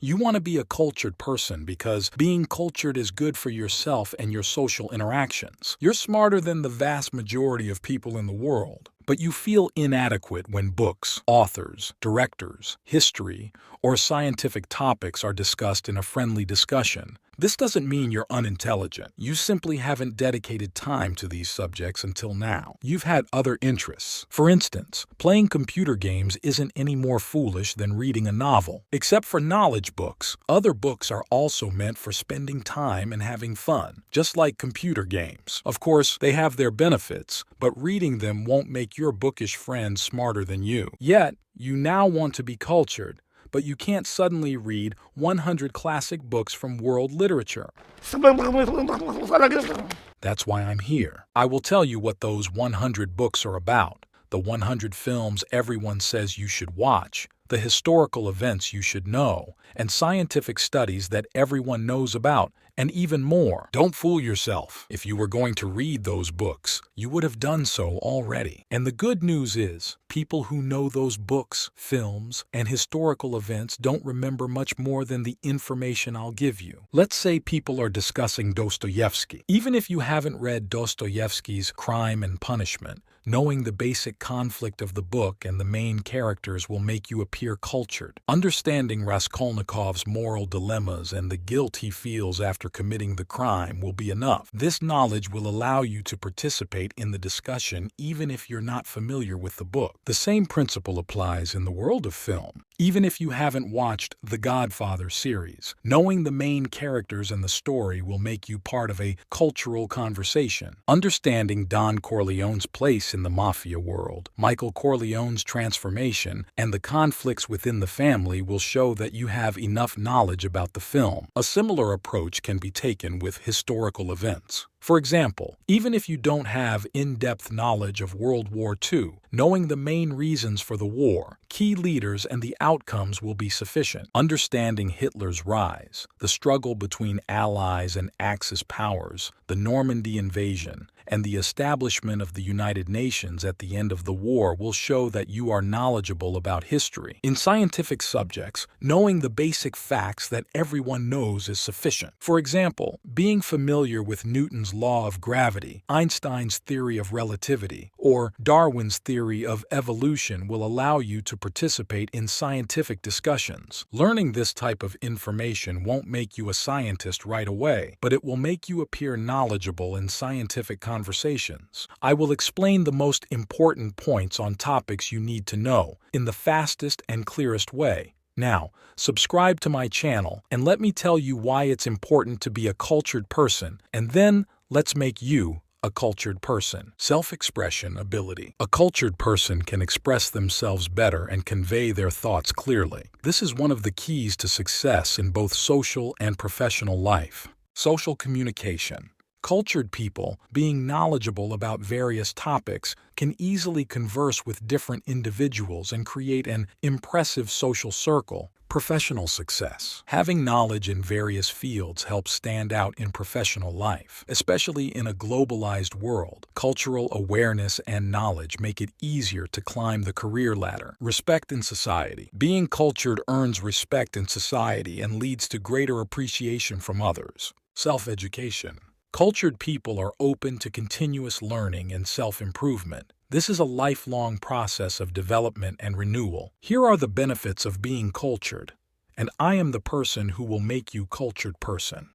You want to be a cultured person because being cultured is good for yourself and your social interactions. You're smarter than the vast majority of people in the world, but you feel inadequate when books, authors, directors, history, or scientific topics are discussed in a friendly discussion. This doesn't mean you're unintelligent. You simply haven't dedicated time to these subjects until now. You've had other interests. For instance, playing computer games isn't any more foolish than reading a novel. Except for knowledge books, other books are also meant for spending time and having fun, just like computer games. Of course, they have their benefits, but reading them won't make your bookish friend smarter than you. Yet, you now want to be cultured, but you can't suddenly read 100 classic books from world literature. That's why I'm here. I will tell you what those 100 books are about, the 100 films everyone says you should watch, the historical events you should know, and scientific studies that everyone knows about, and even more. Don't fool yourself. If you were going to read those books, you would have done so already. And the good news is, people who know those books, films, and historical events don't remember much more than the information I'll give you. Let's say people are discussing Dostoevsky. Even if you haven't read Dostoevsky's Crime and Punishment, knowing the basic conflict of the book and the main characters will make you appear cultured. Understanding Raskolnikov's moral dilemmas and the guilt he feels after committing the crime will be enough. This knowledge will allow you to participate in the discussion even if you're not familiar with the book. The same principle applies in the world of film. Even if you haven't watched The Godfather series, knowing the main characters and the story will make you part of a cultural conversation. Understanding Don Corleone's place in the mafia world, Michael Corleone's transformation, and the conflicts within the family will show that you have enough knowledge about the film. A similar approach can be taken with historical events. For example, even if you don't have in-depth knowledge of World War II, knowing the main reasons for the war, key leaders, and the outcomes will be sufficient. Understanding Hitler's rise, the struggle between Allies and Axis powers, the Normandy invasion, and the establishment of the United Nations at the end of the war will show that you are knowledgeable about history. In scientific subjects, knowing the basic facts that everyone knows is sufficient. For example, being familiar with Newton's law of gravity, Einstein's theory of relativity, or Darwin's theory of evolution will allow you to participate in scientific discussions. Learning this type of information won't make you a scientist right away, but it will make you appear knowledgeable in scientific conversations. I will explain the most important points on topics you need to know in the fastest and clearest way. Now, subscribe to my channel and let me tell you why it's important to be a cultured person, and then let's make you a cultured person. Self-expression ability. A cultured person can express themselves better and convey their thoughts clearly. This is one of the keys to success in both social and professional life. Social communication. Cultured people, being knowledgeable about various topics, can easily converse with different individuals and create an impressive social circle. Professional success. Having knowledge in various fields helps stand out in professional life, especially in a globalized world. Cultural awareness and knowledge make it easier to climb the career ladder. Respect in society. Being cultured earns respect in society and leads to greater appreciation from others. Self-education. Cultured people are open to continuous learning and self-improvement. This is a lifelong process of development and renewal. Here are the benefits of being cultured, and I am the person who will make you cultured person.